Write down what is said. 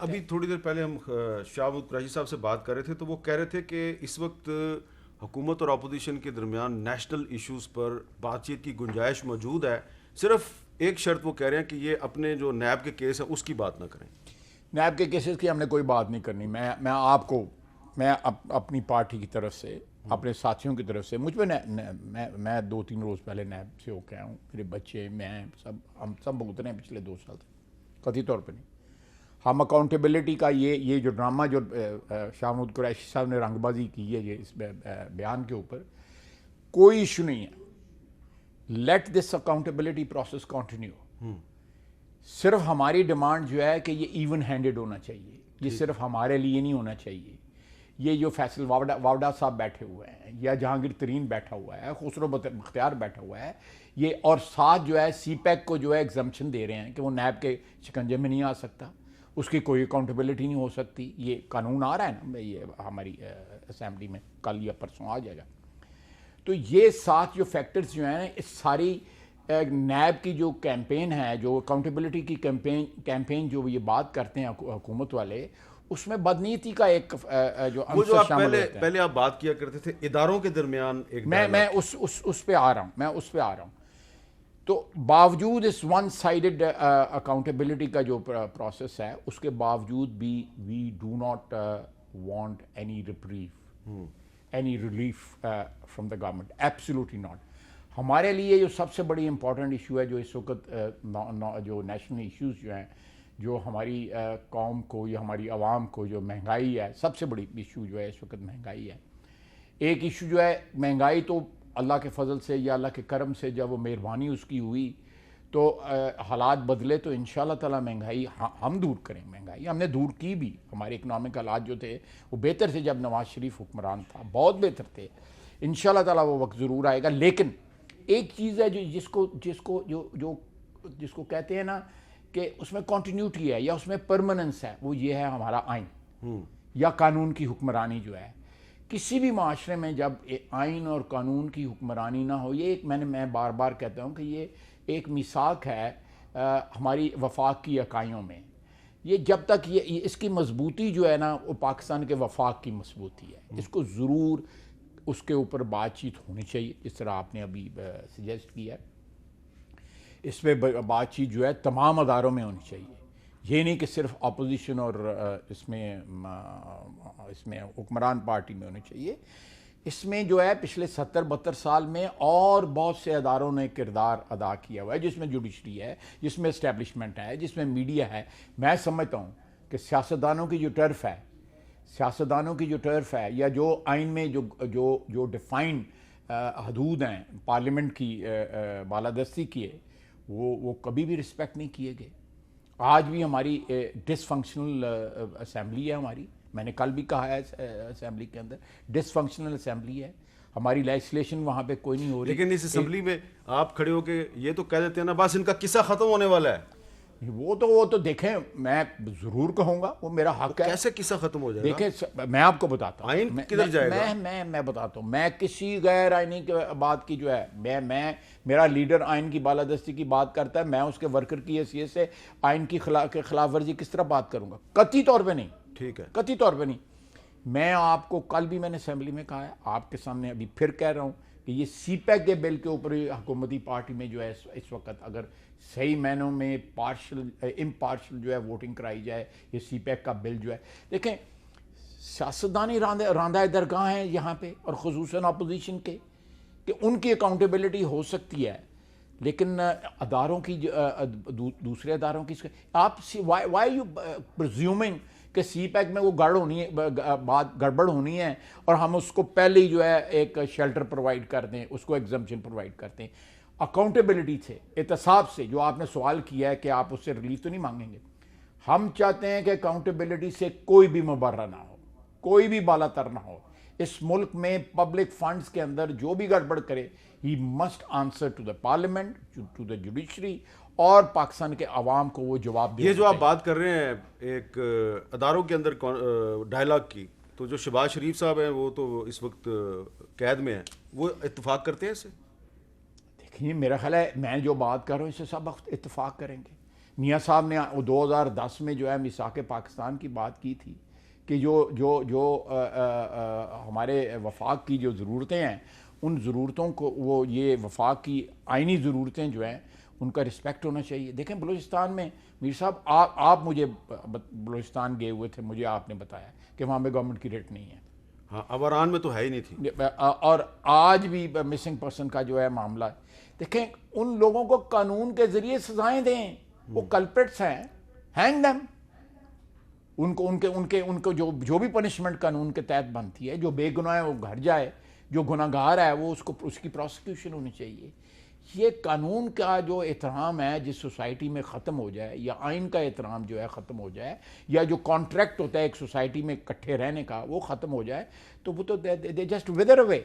ابھی تھوڑی دیر پہلے ہم شاہ محمود قریشی صاحب سے بات کر رہے تھے تو وہ کہہ رہے تھے کہ اس وقت حکومت اور اپوزیشن کے درمیان نیشنل ایشوز پر بات چیت کی گنجائش موجود ہے، صرف ایک شرط وہ کہہ رہے ہیں کہ یہ اپنے جو نیب کے کیس ہیں اس کی بات نہ کریں۔ نیب کے کیسز کی ہم نے کوئی بات نہیں کرنی. میں آپ کو میں اپنی پارٹی کی طرف سے اپنے ساتھیوں کی طرف سے مجھ پہ میں 2-3 روز پہلے نیب سے ہو کے آیا ہوں. میرے بچے میں ہم سب بھگت رہے ہیں پچھلے 2 سال سے، قطعی طور پہ نہیں. ہم اکاؤنٹیبلٹی کا یہ جو ڈرامہ جو شاہ محمود قریشی صاحب نے رنگ بازی کی ہے یہ اس بیان کے اوپر، کوئی ایشو نہیں ہے. Let this accountability process continue. صرف ہماری ڈیمانڈ جو ہے کہ یہ ایون ہینڈڈ ہونا چاہیے. یہ صرف ہمارے لیے نہیں ہونا چاہیے. یہ جو فیصل واوڈا صاحب بیٹھے ہوئے ہیں یا جہانگیر ترین بیٹھا ہوا ہے، خسرو بختیار بیٹھا ہوا ہے، یہ اور ساتھ جو ہے سی پیک کو جو ہے ایگزمپشن دے رہے ہیں کہ وہ نیب کے شکنجے میں نہیں آ سکتا، اس کی کوئی اکاؤنٹیبلٹی نہیں ہو سکتی. یہ قانون آ رہا ہے نا یہ ہماری اسمبلی میں، کل یا پرسوں آ جائے گا. تو یہ ساتھ جو فیکٹرز جو ہیں اس ساری نیب کی جو کیمپین ہے، جو اکاؤنٹیبلٹی کی کیمپین جو یہ بات کرتے ہیں حکومت والے، اس میں بدنیتی کا ایک جو جو آپ شامل ہوتا ہے. پہلے آپ بات کیا کرتے تھے اداروں کے درمیان ایک میں اس پہ آ رہا ہوں. تو باوجود اس ون سائیڈڈ اکاؤنٹیبلٹی کا جو پروسیس ہے، اس کے باوجود بھی we do not want any any relief from the government. Absolutely not. ہمارے لیے جو سب سے بڑی امپورٹنٹ ایشو ہے جو اس وقت جو نیشنل ایشوز جو ہیں، جو ہماری قوم کو یا ہماری عوام کو، جو مہنگائی ہے، سب سے بڑی ایشو جو ہے اس وقت مہنگائی ہے. ایک ایشو جو ہے مہنگائی، تو اللہ کے فضل سے یا اللہ کے کرم سے جب وہ مہربانی اس کی ہوئی تو حالات بدلے تو انشاءاللہ تعالیٰ مہنگائی ہم دور کریں. مہنگائی ہم نے دور کی بھی. ہمارے اکنامک حالات جو تھے وہ بہتر تھے جب نواز شریف حکمران تھا، بہت بہتر تھے. انشاءاللہ تعالیٰ وہ وقت ضرور آئے گا. لیکن ایک چیز ہے جس کو کہتے ہیں نا کہ اس میں کنٹینیوٹی ہے یا اس میں پرماننس ہے، وہ یہ ہے ہمارا آئین یا قانون کی حکمرانی جو ہے. کسی بھی معاشرے میں جب آئین اور قانون کی حکمرانی نہ ہو، یہ ایک میں بار بار کہتا ہوں کہ یہ ایک میثاق ہے ہماری وفاق کی اکائیوں میں. یہ جب تک یہ اس کی مضبوطی جو ہے نا وہ پاکستان کے وفاق کی مضبوطی ہے. اس کو ضرور اس کے اوپر بات چیت ہونی چاہیے، جس طرح آپ نے ابھی سجیسٹ کیا ہے. اس پہ بات چیت جو ہے تمام اداروں میں ہونی چاہیے. یہ نہیں کہ صرف اپوزیشن اور اس میں حکمران پارٹی میں ہونے چاہیے. اس میں جو ہے پچھلے 70-72 سال میں اور بہت سے اداروں نے کردار ادا کیا ہوا ہے، جس میں جوڈیشری ہے، جس میں اسٹیبلشمنٹ ہے، جس میں میڈیا ہے. میں سمجھتا ہوں کہ سیاستدانوں کی جو ٹرف ہے یا جو آئین میں جو ڈیفائن حدود ہیں پارلیمنٹ کی بالادستی کی ہے، وہ کبھی بھی رسپیکٹ نہیں کیے گئے. آج بھی ہماری ڈس فنکشنل اسمبلی ہے ہماری. میں نے کل بھی کہا ہے اسمبلی کے اندر ڈس فنکشنل اسمبلی ہے ہماری. لیجسلیشن وہاں پہ کوئی نہیں ہو رہی. لیکن اس اسمبلی میں آپ کھڑے ہو کے یہ تو کہہ دیتے ہیں نا بس ان کا قصہ ختم ہونے والا ہے. وہ تو دیکھیں، میں ضرور کہوں گا، وہ میرا حق ہے. کیسے قصہ ختم ہو جائے گا؟ دیکھیں میں آپ کو بتاتا ہوں آئین کدھر جائے گا. میں بتاتا ہوں. میں کسی غیر آئینی بات کی جو ہے میرا لیڈر آئین کی بالادستی کی بات کرتا ہے، میں اس کے ورکر کی حیثیت سے آئین کی خلاف ورزی کس طرح بات کروں گا؟ قطعی طور پہ نہیں. ٹھیک ہے، قطعی طور پہ نہیں. میں آپ کو کل بھی میں نے اسمبلی میں کہا ہے، آپ کے سامنے ابھی پھر کہہ رہا ہوں کہ یہ سی پیک کے بل کے اوپر حکومتی پارٹی میں جو ہے اس وقت اگر صحیح معنوں میں امپارشل جو ہے ووٹنگ کرائی جائے، یہ سی پیک کا بل جو ہے، دیکھیں سیاستدانی راندہ درگاہ ہیں یہاں پہ، اور خصوصاً اپوزیشن کے، کہ ان کی اکاؤنٹیبلٹی ہو سکتی ہے. لیکن اداروں کی دوسرے اداروں کی آپ وائی یو پرزیومنگ کہ سی پیک میں وہ گڑبڑ ہونی ہے اور ہم اس کو پہلے ہی جو ہے ایک شیلٹر پرووائڈ کر دیں، اس کو ایگزمپشن پرووائڈ کر دیں. اکاؤنٹیبلٹی سے، احتساب سے جو آپ نے سوال کیا ہے کہ آپ اس سے ریلیف تو نہیں مانگیں گے. ہم چاہتے ہیں کہ اکاؤنٹیبلٹی سے کوئی بھی مبرہ نہ ہو، کوئی بھی بالا تر نہ ہو. اس ملک میں پبلک فنڈز کے اندر جو بھی گڑبڑ کرے، he must answer to the parliament, to the judiciary, اور پاکستان کے عوام کو وہ جواب دے. یہ جو آپ بات کر رہے ہیں ایک اداروں کے اندر ڈائلاگ کی، تو جو شہباز شریف صاحب ہیں وہ تو اس وقت قید میں ہیں، وہ اتفاق کرتے ہیں اس سے؟ دیکھیے میرا خیال ہے میں جو بات کر رہا ہوں اس سے سب اتفاق کریں گے. میاں صاحب نے 2010 میں جو ہے میثاق پاکستان کی بات کی تھی کہ جو ہمارے وفاق کی جو ضرورتیں ہیں ان ضرورتوں کو وہ یہ وفاق کی آئینی ضرورتیں جو ہیں ان کا رسپیکٹ ہونا چاہیے. دیکھیں بلوچستان میں میر صاحب آپ مجھے بلوچستان گئے ہوئے تھے, مجھے آپ نے بتایا کہ وہاں پہ گورنمنٹ کی ریٹ نہیں ہے. ہاں ابران میں تو ہے ہی نہیں تھی. اور آج بھی مسنگ پرسن کا جو ہے معاملہ ہے. دیکھیں ان لوگوں کو قانون کے ذریعے سزائیں دیں, وہ کلپریٹس ہیں, ہینگ دیم. ان کو جو بھی پنشمنٹ قانون کے تحت بنتی ہے, جو بے گناہ ہے وہ گھر جائے, جو گناہ گار ہے وہ اس کی پروسیکیوشن ہونی چاہیے. یہ قانون کا جو احترام ہے جس سوسائٹی میں ختم ہو جائے, یا آئین کا احترام جو ہے ختم ہو جائے, یا جو کانٹریکٹ ہوتا ہے ایک سوسائٹی میں اکٹھے رہنے کا وہ ختم ہو جائے, تو وہ تو دے جسٹ ویدر اوے.